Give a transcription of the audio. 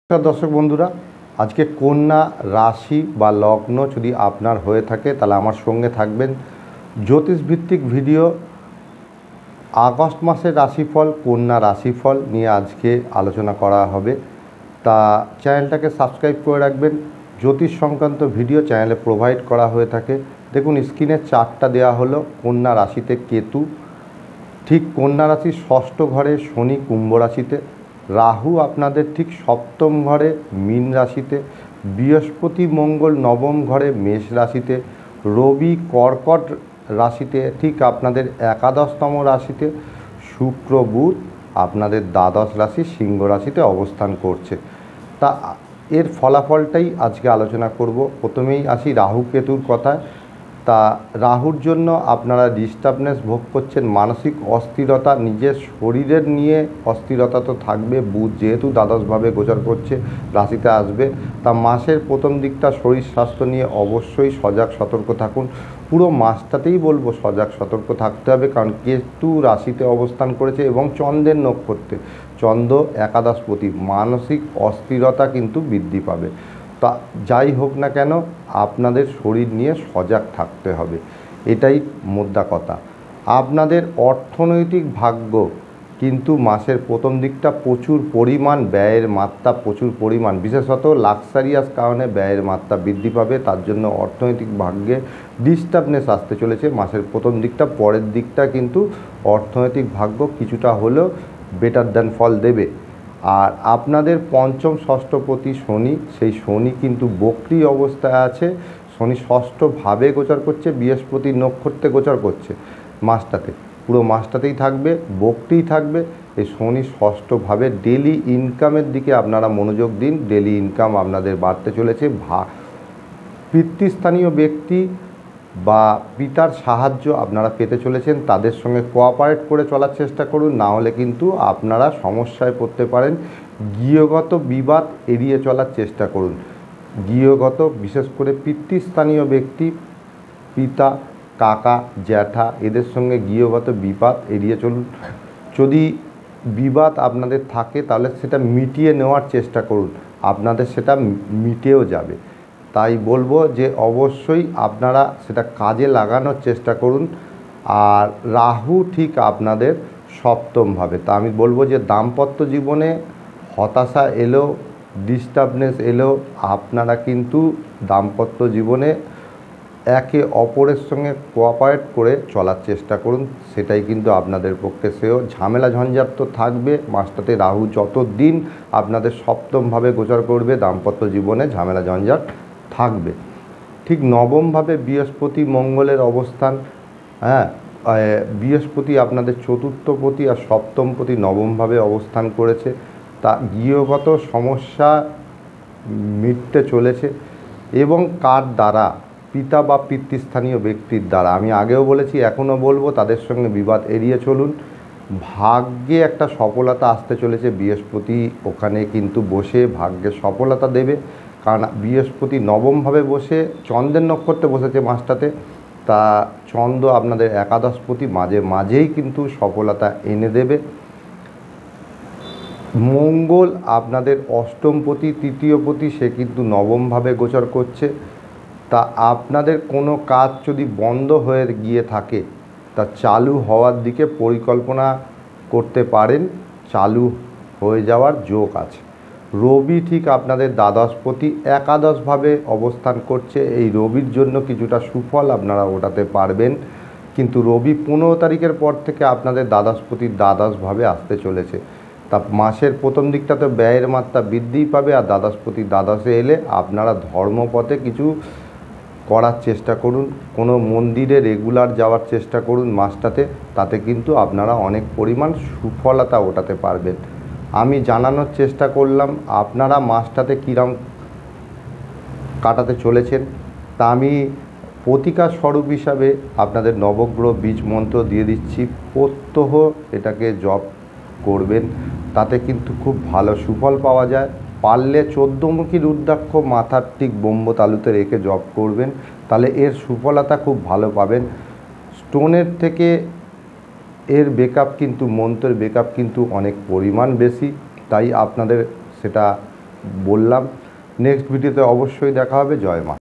দর্শক বন্ধুরা, আজকে কন্যা রাশি বা লগ্ন যদি আপনার হয়ে থাকে তাহলে আমার সঙ্গে থাকবেন। জ্যোতিষভিত্তিক ভিডিও আগস্ট মাসের রাশিফল, কন্যা রাশিফল নিয়ে আজকে আলোচনা করা হবে। তা চ্যানেলটাকে সাবস্ক্রাইব করে রাখবেন। জ্যোতিষ সংক্রান্ত ভিডিও চ্যানেলে প্রোভাইড করা হয়ে থাকে। দেখুন স্ক্রিনে চার্টটা দেওয়া হলো। কন্যা রাশিতে কেতু, ঠিক কন্যা রাশির ষষ্ঠ ঘরে শনি কুম্ভ রাশিতে, রাহু আপনাদের ঠিক সপ্তম ঘরে মীন রাশিতে, বৃহস্পতি মঙ্গল নবম ঘরে মেষ রাশিতে, রবি কর্কট রাশিতে ঠিক আপনাদের একাদশতম রাশিতে, শুক্র বুধ আপনাদের দ্বাদশ রাশি সিংহ রাশিতে অবস্থান করছে। তা এর ফলাফলটাই আজকে আলোচনা করব। প্রথমেই আসি রাহু কেতুর কথায়। তা রাহুর জন্য আপনারা ডিস্টার্বনেস ভোগ করছেন, মানসিক অস্থিরতা, নিজের শরীরের নিয়ে অস্থিরতা তো থাকবে। বুধ যেহেতু দ্বাদশভাবে গোচর করছে, রাশিতে আসবে। তা মাসের প্রথম দিকটা শরীর স্বাস্থ্য নিয়ে অবশ্যই সজাগ সতর্ক থাকুন। পুরো মাসটাতেই বলবো সজাগ সতর্ক থাকতে হবে, কারণ কেতু রাশিতে অবস্থান করেছে এবং চন্দ্রের নক্ষত্রে, চন্দ্র একাদশপতি, মানসিক অস্থিরতা কিন্তু বৃদ্ধি পাবে। তা যাই হোক না কেন আপনাদের শরীর নিয়ে সজাগ থাকতে হবে, এটাই মোদ্দা কথা। আপনাদের অর্থনৈতিক ভাগ্য কিন্তু মাসের প্রথম দিকটা প্রচুর পরিমাণ ব্যয়ের মাত্রা, প্রচুর পরিমাণ বিশেষত লাক্সারিয়াস কারণে ব্যয়ের মাত্রা বৃদ্ধি পাবে। তার জন্য অর্থনৈতিক ভাগ্যে ডিস্টার্বনেস আসতে চলেছে মাসের প্রথম দিকটা। পরের দিকটা কিন্তু অর্থনৈতিক ভাগ্য কিছুটা হলেও বেটার দ্যান ফল দেবে। আর আপনাদের পঞ্চম ষষ্ঠপতি শনি, সেই শনি কিন্তু বক্রী অবস্থায় আছে। শনি ষষ্ঠভাবে গোচর করছে, বৃহস্পতি নক্ষত্রে গোচর করছে মাসটাতে, পুরো মাসটাতেই থাকবে, বক্রী থাকবে। এই শনি ষষ্ঠভাবে ডেলি ইনকামের দিকে আপনারা মনোযোগ দিন। ডেলি ইনকাম আপনাদের বাড়তে চলেছে। পিতৃস্থানীয় ব্যক্তি বা পিতার সাহায্য আপনারা পেতে চলেছেন, তাদের সঙ্গে কোঅপারেট করে চলার চেষ্টা করুন, না হলে কিন্তু আপনারা সমস্যায় পড়তে পারেন। গৃহগত বিবাদ এড়িয়ে চলার চেষ্টা করুন। গৃহগত বিশেষ করে পিতৃস্থানীয় ব্যক্তি, পিতা, কাকা, জ্যাঠা, এদের সঙ্গে গৃহগত বিবাদ এড়িয়ে চলুন। যদি বিবাদ আপনাদের থাকে তাহলে সেটা মিটিয়ে নেওয়ার চেষ্টা করুন, আপনাদের সেটা মিটেও যাবে। তাই বলবো যে অবশ্যই আপনারা সেটা কাজে লাগানোর চেষ্টা করুন। আর রাহু ঠিক আপনাদের সপ্তমভাবে, তা আমি বলবো যে দাম্পত্য জীবনে হতাশা এলেও, ডিস্টার্বনেস এলেও আপনারা কিন্তু দাম্পত্য জীবনে একে অপরের সঙ্গে কোঅপারেট করে চলার চেষ্টা করুন, সেটাই কিন্তু আপনাদের পক্ষে শ্রেয়। ঝামেলা ঝঞ্ঝাট তো থাকবে মাসটাতে, রাহু যত দিন আপনাদের সপ্তমভাবে গোচর করবে দাম্পত্য জীবনে ঝামেলা ঝঞ্ঝাট থাকবে। ঠিক নবমভাবে বৃহস্পতি মঙ্গলের অবস্থান, বৃহস্পতি আপনাদের চতুর্থপতি আর সপ্তমপতি নবমভাবে অবস্থান করেছে। তা গৃহগত সমস্যা মিটতে চলেছে এবং কার দ্বারা? পিতা বা পিতৃস্থানীয় ব্যক্তির দ্বারা। আমি আগেও বলেছি, এখনও বলবো, তাদের সঙ্গে বিবাদ এড়িয়ে চলুন। ভাগ্যে একটা সফলতা আসতে চলেছে, বৃহস্পতি ওখানে কিন্তু বসে ভাগ্যে সফলতা দেবে। কারণ বৃহস্পতি নবমভাবে বসে চন্দ্রের নক্ষত্রে বসেছে মাসটাতে। তা চন্দ্র আপনাদের একাদশপতি, মাঝে মাঝেই কিন্তু সফলতা এনে দেবে। মঙ্গল আপনাদের অষ্টমপতি, তৃতীয়পতি, সে কিন্তু নবমভাবে গোচর করছে। তা আপনাদের কোনো কাজ যদি বন্ধ হয়ে গিয়ে থাকে তা চালু হওয়ার দিকে পরিকল্পনা করতে পারেন, চালু হয়ে যাওয়ার যোগ আছে। রবি ঠিক আপনাদের দ্বাদশপতি, একাদশভাবে অবস্থান করছে। এই রবির জন্য কিছুটা সুফল আপনারা ওঠাতে পারবেন, কিন্তু রবি 15 তারিখের পর থেকে আপনাদের দ্বাদশপতি দ্বাদশভাবে আসতে চলেছে। তা মাসের প্রথম দিকটাতে ব্যয়ের মাত্রা বৃদ্ধিই পাবে। আর দ্বাদশপতি দ্বাদশে এলে আপনারা ধর্মপথে কিছু করার চেষ্টা করুন, কোনো মন্দিরে রেগুলার যাওয়ার চেষ্টা করুন মাসটাতে, তাতে কিন্তু আপনারা অনেক পরিমাণ সুফলতা ওঠাতে পারবেন। আমি জানানোর চেষ্টা করলাম আপনারা মাসটাতে কীরকম কাটাতে চলেছেন। তা আমি প্রতিকার স্বরূপ হিসাবে আপনাদের নবগ্রহ বীজ মন্ত্র দিয়ে দিচ্ছি। প্রত্যহ এটাকে জপ করবেন, তাতে কিন্তু খুব ভালো সুফল পাওয়া যায়। পারলে 14মুখী রুদ্রাক্ষ মাথার ঠিক ব্রহ্মতালুতে রেখে জপ করবেন, তাহলে এর সুফলতা খুব ভালো পাবেন। স্টোনের থেকে এর ব্যাকআপ কিন্তু, মন্ত্রের ব্যাকআপ কিন্তু অনেক পরিমাণ বেশি, তাই আপনাদের সেটা বললাম। নেক্সট ভিডিওতে অবশ্যই দেখা হবে। জয় মা।